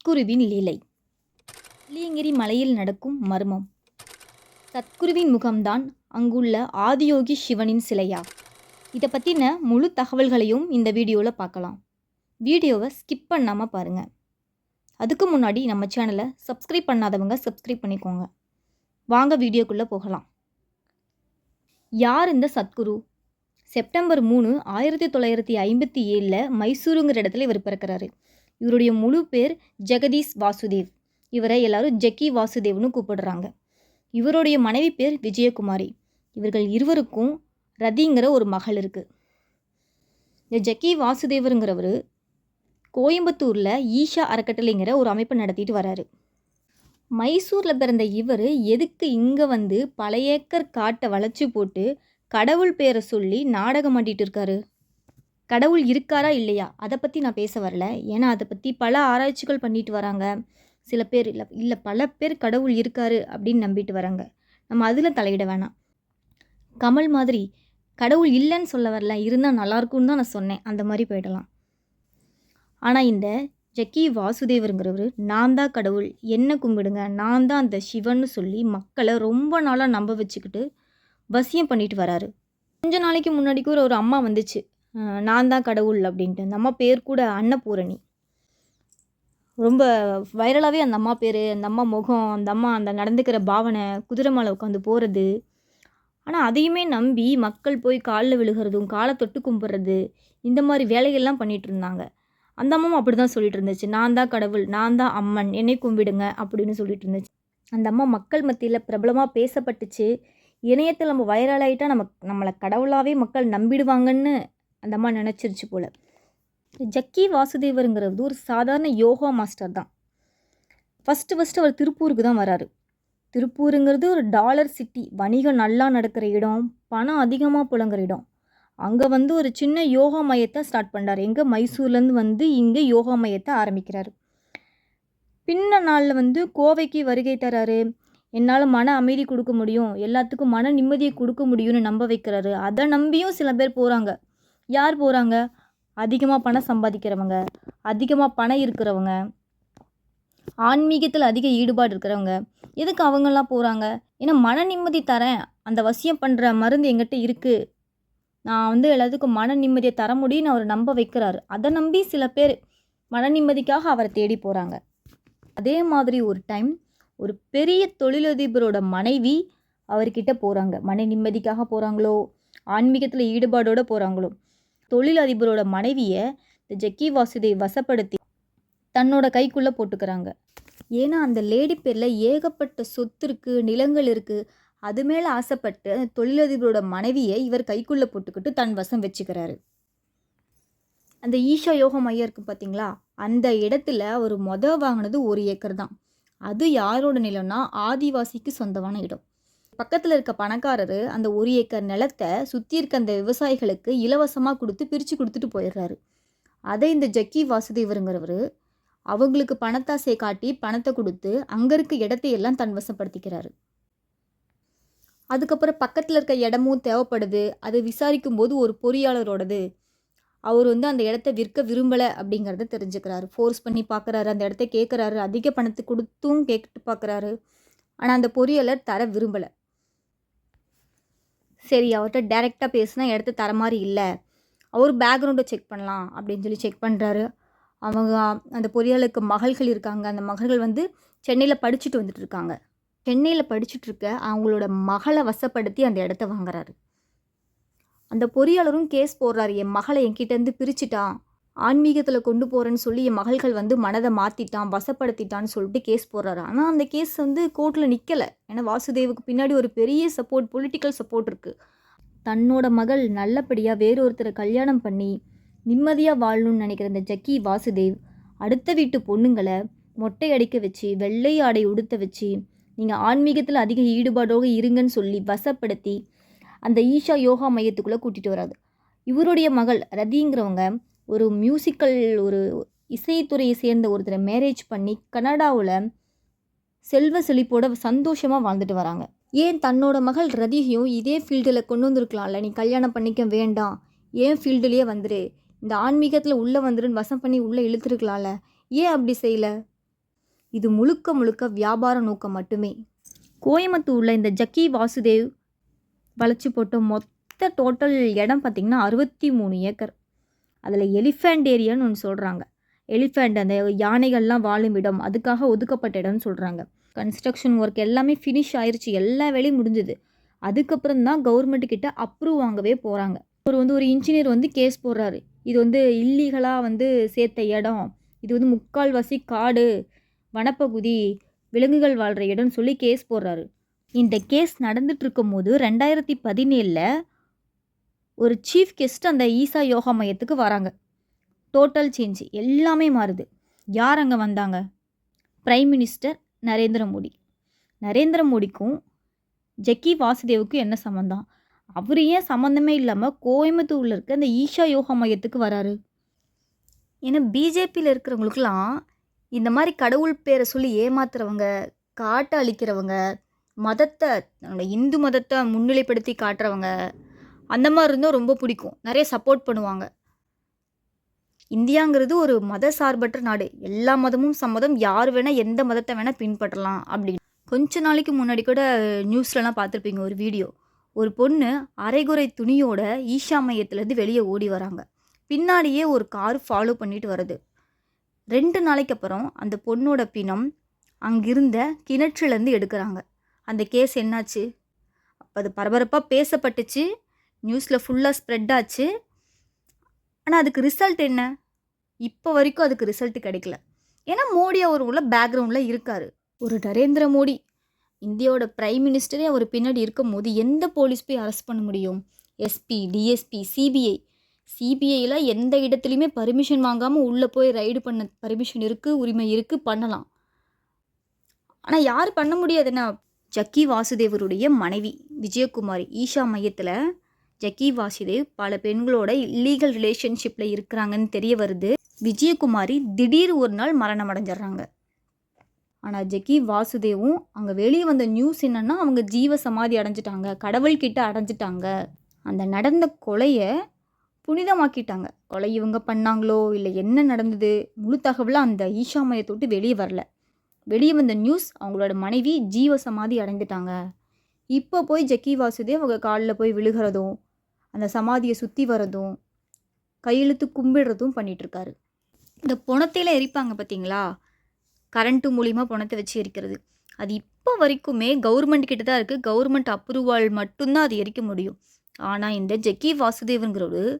சத்குருவின் லீலை. வெள்ளியங்கிரி மலையில் நடக்கும் மர்மம். சத்குருவின் முகம்தான் அங்குள்ள ஆதியோகி சிவனின் சிலையா? இதை பற்றின முழு தகவல்களையும் இந்த வீடியோவில் பார்க்கலாம். வீடியோவை ஸ்கிப் பண்ணாமல் பாருங்கள். அதுக்கு முன்னாடி நம்ம சேனலை சப்ஸ்கிரைப் பண்ணாதவங்க சப்ஸ்கிரைப் பண்ணிக்கோங்க. வாங்க வீடியோக்குள்ளே போகலாம். யார் இந்த சத்குரு? செப்டம்பர் 3, 1957 மைசூருங்கிற இடத்துல இவர் பிறக்கிறாரு. இவருடைய முழு பேர் ஜெகதீஷ் வாசுதேவ். இவரை எல்லாரும் ஜக்கி வாசுதேவ்னு கூப்பிடுறாங்க. இவருடைய மனைவி பேர் விஜயகுமாரி. இவர்கள் இருவருக்கும் ரதிங்கிற ஒரு மகள் இருக்குது. இந்த ஜக்கி வாசுதேவருங்கிறவர் கோயம்புத்தூரில் ஈஷா அறக்கட்டளைங்கிற ஒரு அமைப்பை நடத்திட்டு வராரு. மைசூரில் பிறந்த இவர் எதுக்கு இங்கே வந்து பல ஏக்கர் காட்டை வளைச்சி போட்டு கடவுள் பேரை சொல்லி நாடகம் ஆடிட்டு இருக்காரு? கடவுள் இருக்காரா இல்லையா அதை பற்றி நான் பேச வரல. ஏன்னா அதை பற்றி பல ஆராய்ச்சிகள் பண்ணிட்டு வராங்க. சில பேர் இல்லை பல பேர் கடவுள் இருக்காரு அப்படின்னு நம்பிட்டு வராங்க. நம்ம அதில் தலையிட வேணாம். கமல் மாதிரி கடவுள் இல்லைன்னு சொல்ல வரல, இருந்தால் நல்லாயிருக்கும்னு தான் நான் சொன்னேன். அந்த மாதிரி போயிடலாம். ஆனால் இந்த ஜக்கி வாசுதேவருங்கிறவர் நான் தான் கடவுள், என்ன கும்பிடுங்க, நான் தான் அந்த சிவன்னு சொல்லி மக்களை ரொம்ப நாளாக நம்ப வச்சுக்கிட்டு வசியம் பண்ணிட்டு வராரு. கொஞ்ச நாளைக்கு முன்னாடி கூட ஒரு அம்மா வந்துச்சு, நான் தான் கடவுள் அப்படின்ட்டு. அந்த அம்மா பேர் கூட அன்னபூரணி. ரொம்ப வைரலாகவே அந்த அம்மா பேர், அந்த அம்மா முகம், அந்த அம்மா அந்த நடந்துக்கிற பாவனை, குதிரை மேலே உட்காந்து போகிறது. ஆனால் அதையுமே நம்பி மக்கள் போய் காலில் விழுகிறதும் காலை தொட்டு கும்பிட்றது இந்த மாதிரி வேலைகள்லாம் பண்ணிகிட்டு இருந்தாங்க. அந்த அம்மாவும் அப்படி தான் சொல்லிட்டு இருந்துச்சு, நான் தான் கடவுள், நான் தான் அம்மன், என்னை கும்பிடுங்க அப்படின்னு சொல்லிட்டு இருந்துச்சு. அந்த அம்மா மக்கள் மத்தியில் பிரபலமாக பேசப்பட்டுச்சு. இணையத்தில் நம்ம வைரல் ஆகிட்டா நம்மளை கடவுளாகவே மக்கள் நம்பிடுவாங்கன்னு அந்த அம்மா நினச்சிருச்சு போல். ஜக்கி வாசுதேவருங்கிறது ஒரு சாதாரண யோகா மாஸ்டர் தான். ஃபஸ்ட்டு அவர் திருப்பூருக்கு தான் வராரு. திருப்பூருங்கிறது ஒரு டாலர் சிட்டி, வணிகம் நல்லா நடக்கிற இடம், பணம் அதிகமாக புழங்குற இடம். அங்கே வந்து ஒரு சின்ன யோகா மையத்தை ஸ்டார்ட் பண்ணுறாரு. எங்கே? மைசூர்லேருந்து வந்து இங்கே யோகா மையத்தை ஆரம்பிக்கிறாரு. பின்ன நாளில் வந்து கோவைக்கு வருகை தராரு. என்னால் மன அமைதி கொடுக்க முடியும், எல்லாத்துக்கும் மன நிம்மதியை கொடுக்க முடியும்னு நம்ப வைக்கிறாரு. அதை நம்பியும் சில பேர் போகிறாங்க. யார் போகிறாங்க? அதிகமாக பணம் சம்பாதிக்கிறவங்க, அதிகமாக பணம் இருக்கிறவங்க, ஆன்மீகத்தில் அதிக ஈடுபாடு இருக்கிறவங்க. எதுக்கு அவங்கெல்லாம் போகிறாங்க? ஏன்னா மன நிம்மதி தரேன், அந்த வசியம் பண்ணுற மருந்து எங்கிட்ட இருக்குது, நான் வந்து எல்லாத்துக்கும் மன நிம்மதியை தர முடியும்னு அவர் நம்ப வைக்கிறாரு. அதை நம்பி சில பேர் மன நிம்மதிக்காக அவரை தேடி போகிறாங்க. அதே மாதிரி ஒரு டைம் ஒரு பெரிய தொழிலதிபரோட மனைவி அவர்கிட்ட போகிறாங்க. மன நிம்மதிக்காக போகிறாங்களோ, ஆன்மீகத்தில் ஈடுபாடோடு போகிறாங்களோ, தொழிலதிபரோட மனைவியை இந்த ஜக்கி வாசுதேவ் வசப்படுத்தி தன்னோட கைக்குள்ளே போட்டுக்கிறாங்க. ஏன்னா அந்த லேடி பேரில் ஏகப்பட்ட சொத்து இருக்குது, நிலங்கள் இருக்குது. அது மேலே ஆசைப்பட்டு தொழிலதிபரோட மனைவியை இவர் கைக்குள்ளே போட்டுக்கிட்டு தன் வசம் வச்சுக்கிறாரு. அந்த ஈஷா யோகா மையம் இருக்குது பார்த்தீங்களா, அந்த இடத்துல அவர் வாங்கினது 1 ஏக்கர் தான். அது யாரோட நிலம்னா ஆதிவாசிக்கு சொந்தமான இடம். பக்கத்தில் இருக்க பணக்காரர் அந்த 1 ஏக்கர் நிலத்தை சுற்றி இருக்க அந்த விவசாயிகளுக்கு இலவசமாக கொடுத்து பிரித்து கொடுத்துட்டு போயிடுறாரு. அதை இந்த ஜக்கி வாசுதேவருங்கிறவர் அவங்களுக்கு பணத்தாசை காட்டி பணத்தை கொடுத்து அங்கே இருக்க இடத்தையெல்லாம் தன் வசப்படுத்திக்கிறாரு. அதுக்கப்புறம் பக்கத்தில் இருக்க இடமும் தேவைப்படுது. அது விசாரிக்கும் போது ஒரு பொறியாளரோடது. அவர் வந்து அந்த இடத்த விற்க விரும்பலை அப்படிங்கிறத தெரிஞ்சுக்கிறாரு. ஃபோர்ஸ் பண்ணி பார்க்குறாரு, அந்த இடத்த கேட்குறாரு, அதிக பணத்தை கொடுத்தும் கேட்டு பார்க்குறாரு. ஆனால் அந்த பொறியாளர் தர விரும்பலை. சரி, அவர்கிட்ட டைரெக்டாக பேசினா இடத்த தர மாதிரி இல்லை, அவர் பேக்ரவுண்டை செக் பண்ணலாம் அப்படின்னு சொல்லி செக் பண்ணுறாரு. அவங்க அந்த பொறியாளருக்கு மகள்கள் இருக்காங்க. அந்த மகள்கள் வந்து சென்னையில் படிச்சுட்டு வந்துட்டு இருக்காங்க. சென்னையில் படிச்சுட்ருக்க அவங்களோட மகளை வசப்படுத்தி அந்த இடத்த வாங்குறாரு. அந்த பொறியாளரும் கேஸ் போடுறாரு, என் மகளை என்கிட்டேருந்து பிரிச்சுட்டான், ஆன்மீகத்தில் கொண்டு போகிறேன்னு சொல்லி என் மகள்கள் வந்து மனதை மாற்றிட்டான், வசப்படுத்திட்டான்னு சொல்லிட்டு கேஸ் போடுறாரு. ஆனால் அந்த கேஸ் வந்து கோர்ட்டில் நிற்கலை. ஏன்னா வாசுதேவுக்கு பின்னாடி ஒரு பெரிய சப்போர்ட், பொலிட்டிக்கல் சப்போர்ட் இருக்குது. தன்னோட மகள் நல்லபடியாக வேறொருத்தரை கல்யாணம் பண்ணி நிம்மதியாக வாழணும்னு நினைக்கிற இந்த ஜக்கி வாசுதேவ் அடுத்த வீட்டு பொண்ணுங்களை மொட்டை அடிக்க வச்சு, வெள்ளை ஆடை உடுத்த வச்சு, நீங்கள் ஆன்மீகத்தில் அதிக ஈடுபாடோடு இருங்கன்னு சொல்லி வசப்படுத்தி அந்த ஈஷா யோகா மையத்துக்குள்ளே கூட்டிகிட்டு வராது. இவருடைய மகள் ரதிங்கிறவங்க ஒரு மியூசிக்கல், ஒரு இசைத்துறையை சேர்ந்த ஒருத்தரை மேரேஜ் பண்ணி கனடாவில் செல்வ செழிப்போட சந்தோஷமாக வாழ்ந்துட்டு வராங்க. ஏன் தன்னோட மகள் ரதியையும் இதே ஃபீல்டில் கொண்டு வந்திருக்கலாம்ல, நீ கல்யாணம் பண்ணிக்க வேண்டாம், ஏன் ஃபீல்டுலேயே வந்துரு, இந்த ஆன்மீகத்தில் உள்ளே வந்துருன்னு வசம் பண்ணி உள்ளே இழுத்துருக்கலாம்ல, ஏன் அப்படி செய்யலை? இது முழுக்க முழுக்க வியாபார நோக்கம் மட்டுமே. கோயம்புத்தூரில் இந்த ஜக்கி வாசுதேவ் வளைச்சி போட்ட மொத்த டோட்டல் இடம் பார்த்திங்கன்னா 63 ஏக்கர். அதில் எலிஃபேண்ட் ஏரியான்னு ஒன்று சொல்கிறாங்க. எலிஃபேண்ட் அந்த யானைகள்லாம் வாழும் இடம், அதுக்காக ஒதுக்கப்பட்ட இடம்னு சொல்கிறாங்க. கன்ஸ்ட்ரக்ஷன் ஒர்க் எல்லாமே ஃபினிஷ் ஆயிடுச்சு, எல்லா வேலையும் முடிஞ்சுது. அதுக்கப்புறம் தான் கவர்மெண்ட்டுக்கிட்ட அப்ரூவ் வாங்கவே போகிறாங்க. ஒரு இன்ஜினியர் கேஸ் போடுறாரு. இது இல்லீகலாக சேர்த்த இடம், இது முக்கால்வாசி காடு, வனப்பகுதி, விலங்குகள் வாழ்கிற இடம்னு சொல்லி கேஸ் போடுறாரு. இந்த கேஸ் நடந்துட்டு இருக்கும் போது 2017 ஒரு சீஃப் கெஸ்ட் அந்த ஈசா யோகா மையத்துக்கு வராங்க. டோட்டல் சேஞ்ச், எல்லாமே மாறுது. யார் அங்கே வந்தாங்க? Prime minister Narendra Modi. நரேந்திர மோடிக்கும் ஜக்கி வாசுதேவுக்கும் என்ன சம்மந்தம்? அவர் ஏன் சம்மந்தமே இல்லாமல் கோயம்புத்தூரில் இருக்க அந்த ஈஷா யோகா மையத்துக்கு வராரு? ஏன்னா பிஜேபியில் இருக்கிறவங்களுக்கெல்லாம் இந்த மாதிரி கடவுள் பேரை சொல்லி ஏமாத்துறவங்க, காட்டை அழிக்கிறவங்க, மதத்தை, இந்து மதத்தை முன்னிலைப்படுத்தி காட்டுறவங்க, அந்த மாதிரி இருந்தால் ரொம்ப பிடிக்கும், நிறைய சப்போர்ட் பண்ணுவாங்க. இந்தியாங்கிறது ஒரு மத சார்பற்ற நாடு, எல்லா மதமும் சம்மதம், யார் வேணால் எந்த மதத்தை வேணால் பின்பற்றலாம் அப்படின்னு. கொஞ்ச நாளைக்கு முன்னாடி கூட நியூஸ்லலாம் பார்த்துருப்பீங்க ஒரு வீடியோ. ஒரு பொண்ணு அரைகுறை துணியோட ஈஷா மையத்துலேருந்து வெளியே ஓடி வராங்க. பின்னாடியே ஒரு கார் ஃபாலோ பண்ணிட்டு வருது. 2 நாளைக்கு அப்புறம் அந்த பொண்ணோட பிணம் அங்கிருந்த கிணற்றுலேருந்து எடுக்கிறாங்க. அந்த கேஸ் என்னாச்சு? அப்போ அது பரபரப்பாக பேசப்பட்டுச்சு, நியூஸில் ஃபுல்லாக ஸ்ப்ரெட் ஆச்சு. ஆனால் அதுக்கு ரிசல்ட் என்ன? இப்போ வரைக்கும் அதுக்கு ரிசல்ட் கிடைக்கல. ஏன்னா மோடி அவர் உள்ள பேக்ரவுண்டில் இருக்கார். ஒரு நரேந்திர மோடி இந்தியாவோட பிரைம் மினிஸ்டரே அவர் பின்னாடி இருக்கும் போது எந்த போலீஸ் போய் அரெஸ்ட் பண்ண முடியும்? எஸ்பி, டிஎஸ்பி, சிபிஐயில் எந்த இடத்துலையுமே பர்மிஷன் வாங்காமல் உள்ளே போய் ரைடு பண்ண பர்மிஷன் இருக்குது, உரிமை இருக்குது, பண்ணலாம். ஆனால் யார் பண்ண முடியாதுன்னா ஜக்கி வாசுதேவருடைய மனைவி விஜயகுமாரி. ஈஷா மையத்தில் ஜக்கி வாசுதேவ் பல பெண்களோட இல்லீகல் ரிலேஷன்ஷிப்பில் இருக்கிறாங்கன்னு தெரிய வருது. விஜயகுமாரி திடீர் ஒரு நாள் மரணம் அடைஞ்சிட்றாங்க. ஆனால் ஜக்கி வாசுதேவும் அங்கே வெளியே வந்த நியூஸ் என்னென்னா அவங்க ஜீவ சமாதி அடைஞ்சிட்டாங்க, கடவுள்கிட்ட அடைஞ்சிட்டாங்க. அந்த நடந்த கொலையை புனிதமாக்கிட்டாங்க. கொலை இவங்க பண்ணாங்களோ இல்லை என்ன நடந்தது முழு தகவலாக அந்த ஈஷா மையத்தை விட்டு வெளியே வரல. வெளியே வந்த நியூஸ் அவங்களோட மனைவி ஜீவ சமாதி அடைஞ்சிட்டாங்க. இப்போ போய் ஜக்கி வாசுதேவ் அவங்க காலில் போய் விழுகிறதும், அந்த சமாதியை சுற்றி வரதும், கையெழுத்து கும்பிடுறதும் பண்ணிகிட்ருக்காரு. இந்த பணத்தையில் எரிப்பாங்க பார்த்தீங்களா, கரண்ட்டு மூலிமா பணத்தை வச்சு எரிக்கிறது, அது இப்போ வரைக்குமே கவர்மெண்ட் கிட்ட தான் இருக்குது. கவர்மெண்ட் அப்ரூவல் மட்டும்தான் அது எரிக்க முடியும். ஆனால் இந்த ஜக்கி வாசுதேவங்கிறவர்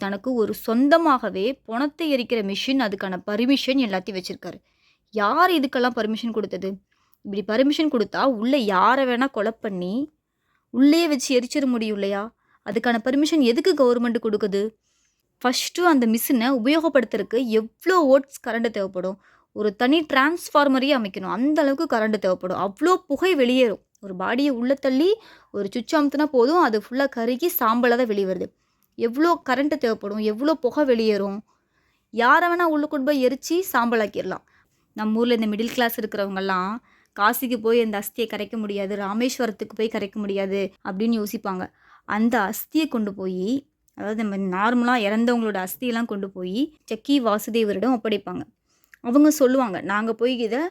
தனக்கு ஒரு சொந்தமாகவே பணத்தை எரிக்கிற மிஷின், அதுக்கான பர்மிஷன் எல்லாத்தையும் வச்சுருக்காரு. யார் இதுக்கெல்லாம் பர்மிஷன் கொடுத்தது? இப்படி பர்மிஷன் கொடுத்தா உள்ளே யாரை வேணால் கொலை பண்ணி உள்ளே வச்சு எரிச்சிட முடியும் இல்லையா? அதுக்கான பர்மிஷன் எதுக்கு கவர்மெண்ட் கொடுக்குது? ஃபஸ்ட்டு அந்த மிஷினை உபயோகப்படுத்துறதுக்கு எவ்வளோ ஓட்ஸ் கரண்ட் தேவைப்படும்? ஒரு தனி டிரான்ஸ்ஃபார்மரையே அமைக்கணும், அந்த அளவுக்கு கரண்ட் தேவைப்படும். அவ்வளோ புகை வெளியேறும். ஒரு பாடியை உள்ளே தள்ளி ஒரு சுவிட்ச் அமுத்துனா போதும், அது ஃபுல்லாக கருகி சாம்பலாக தான் வெளியே வருது. எவ்வளோ கரண்ட்டு தேவைப்படும், எவ்வளோ புகை வெளியேறும். யாரை வேணால் உள்ளே கொண்டு போய் எரித்து சாம்பலாக்கிடலாம். நம்ம ஊரில் இந்த மிடில் கிளாஸ் இருக்கிறவங்கெல்லாம் காசிக்கு போய் அந்த அஸ்தியை கரைக்க முடியாது, ராமேஸ்வரத்துக்கு போய் கரைக்க முடியாது அப்படின்னு யோசிப்பாங்க. அந்த அஸ்தியை கொண்டு போய், அதாவது நம்ம நார்மலாக இறந்தவங்களோட அஸ்தியெல்லாம் கொண்டு போய் ஜக்கி வாசுதேவரிடம் ஒப்படைப்பாங்க. அவங்க சொல்லுவாங்க, நாங்கள் போய் இதை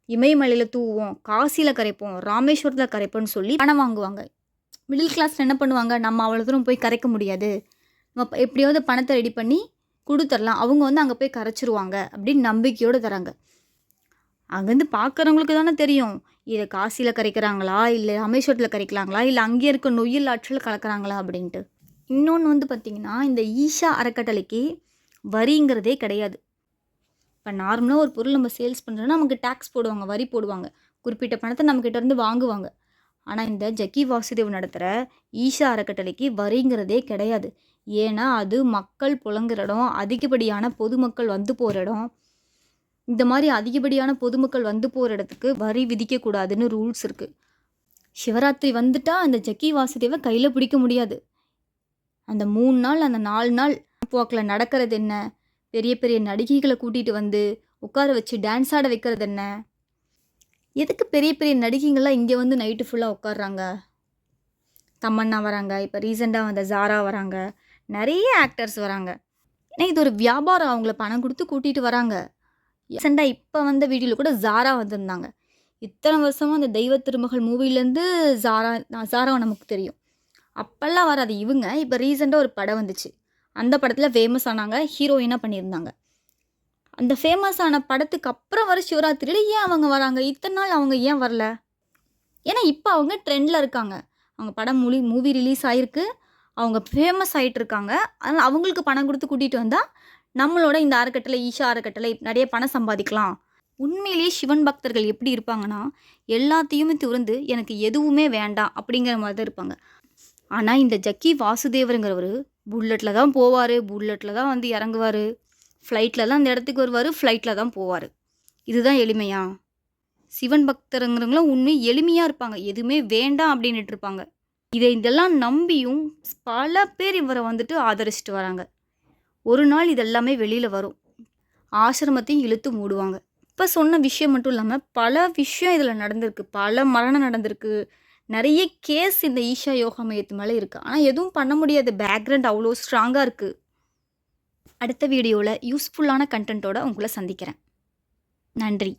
இமயமலையில் தூவோம், காசியில் கரைப்போம், ராமேஸ்வரத்தில் கரைப்போம்னு சொல்லி பணம் வாங்குவாங்க. மிடில் கிளாஸில் என்ன பண்ணுவாங்க, நம்ம அவ்வளோ தூரம் போய் கரைக்க முடியாது, நம்ம எப்படியாவது பணத்தை ரெடி பண்ணி கொடுத்துடலாம், அவங்க அங்கே போய் கரைச்சிருவாங்க அப்படின்னு நம்பிக்கையோடு தராங்க. அங்கேருந்து பார்க்குறவங்களுக்கு தானே தெரியும் இதை காசியில் கரைக்கிறாங்களா இல்லை ராமேஸ்வரத்தில் கரைக்கலாங்களா இல்லை அங்கே இருக்க நொய்யல் ஆற்றில் கலக்கிறாங்களா அப்படின்ட்டு. இன்னொன்று பார்த்திங்கன்னா, இந்த ஈஷா அறக்கட்டளைக்கு வரிங்கிறதே கிடையாது. இப்போ நார்மலாக ஒரு பொருள் நம்ம சேல்ஸ் பண்ணுறோன்னா நமக்கு டேக்ஸ் போடுவாங்க, வரி போடுவாங்க, குறிப்பிட்ட பணத்தை நம்மக்கிட்ட இருந்து வாங்குவாங்க. ஆனால் இந்த ஜக்கி வாசுதேவ் நடத்துகிற ஈஷா அறக்கட்டளைக்கு வரிங்கிறதே கிடையாது. ஏன்னா அது மக்கள் புழங்குற இடம், அதிகப்படியான பொதுமக்கள் வந்து போகிற இடம். இந்த மாதிரி அதிகப்படியான பொதுமக்கள் வந்து போகிற இடத்துக்கு வரி விதிக்கக்கூடாதுன்னு ரூல்ஸ் இருக்குது. சிவராத்திரி வந்துட்டால் அந்த ஜக்கி வாசுதேவை கையில் பிடிக்க முடியாது. அந்த 3 நாள் அந்த 4 நாள் போக்கில் நடக்கிறது என்ன, பெரிய பெரிய நடிகைகளை கூட்டிகிட்டு வந்து உட்கார வச்சு டான்ஸ் ஆட வைக்கிறது என்ன, எதுக்கு பெரிய பெரிய நடிகைங்கள்லாம் இங்கே வந்து நைட்டு ஃபுல்லாக உட்காடுறாங்க? தமன்னா வராங்க, இப்போ ரீசெண்டாக வந்த ஜாரா வராங்க, நிறைய ஆக்டர்ஸ் வராங்க. ஏன்னா இது ஒரு வியாபாரம், அவங்கள பணம் கொடுத்து கூட்டிகிட்டு வராங்க. ரீசெண்டாக இப்போ வந்த வீடியோவில் கூட ஜாரா வந்திருந்தாங்க. இத்தனை வருஷமாக அந்த தெய்வ திருமகள் மூவிலேருந்து ஜாராவை நமக்கு தெரியும். அப்போல்லாம் வராது இவங்க. இப்போ ரீசெண்டாக ஒரு படம் வந்துச்சு. அந்த படத்தில் ஃபேமஸ் ஆனாங்க, ஹீரோயினாக பண்ணியிருந்தாங்க. அந்த ஃபேமஸ் ஆன படத்துக்கு அப்புறம் வர சிவராத்திரியில் ஏன் அவங்க வராங்க? இத்தனை நாள் அவங்க ஏன் வரல? ஏன்னா இப்போ அவங்க ட்ரெண்டில் இருக்காங்க. அவங்க படம் மூவி ரிலீஸ் ஆகிருக்கு, அவங்க ஃபேமஸ் ஆகிட்டு இருக்காங்க. அதனால் அவங்களுக்கு பணம் கொடுத்து கூட்டிகிட்டு வந்தால் நம்மளோட இந்த அறக்கட்டளை, ஈஷா அறக்கட்டளை நிறைய பணம் சம்பாதிக்கலாம். உண்மையிலேயே சிவன் பக்தர்கள் எப்படி இருப்பாங்கன்னா, எல்லாத்தையுமே துறந்து எனக்கு எதுவுமே வேண்டாம் அப்படிங்கிற மாதிரி தான் இருப்பாங்க. ஆனால் இந்த ஜக்கி வாசுதேவருங்கிறவர் புல்லட்டில் தான் போவார், புல்லட்டில் தான் வந்து இறங்குவார், ஃப்ளைட்டில் தான் அந்த இடத்துக்கு வருவார், ஃப்ளைட்டில் தான் போவார். இதுதான் எளிமையா? சிவன் பக்தருங்கிறவங்களும் உண்மை எளிமையாக இருப்பாங்க, எதுவுமே வேண்டாம் அப்படின்ட்டு இருப்பாங்க. இதெல்லாம் நம்பியும் பல பேர் இவரை வந்துட்டு ஆதரிச்சிட்டு வராங்க. ஒரு நாள் இதெல்லாமே வெளியில் வரும், ஆசிரமத்தையும் இழுத்து மூடுவாங்க. இப்போ சொன்ன விஷயம் மட்டும் இல்லாமல் பல விஷயம் இதில் நடந்திருக்கு, பல மரணம் நடந்திருக்கு, நிறைய கேஸ் இந்த ஈஷா யோகா மையத்து மேலே இருக்குது. ஆனால் எதுவும் பண்ண முடியாது, பேக்ரவுண்ட் அவ்வளோ ஸ்ட்ராங்காக இருக்குது. அடுத்த வீடியோவில் யூஸ்ஃபுல்லான கண்டென்ட்டோட உங்களை சந்திக்கிறேன். நன்றி.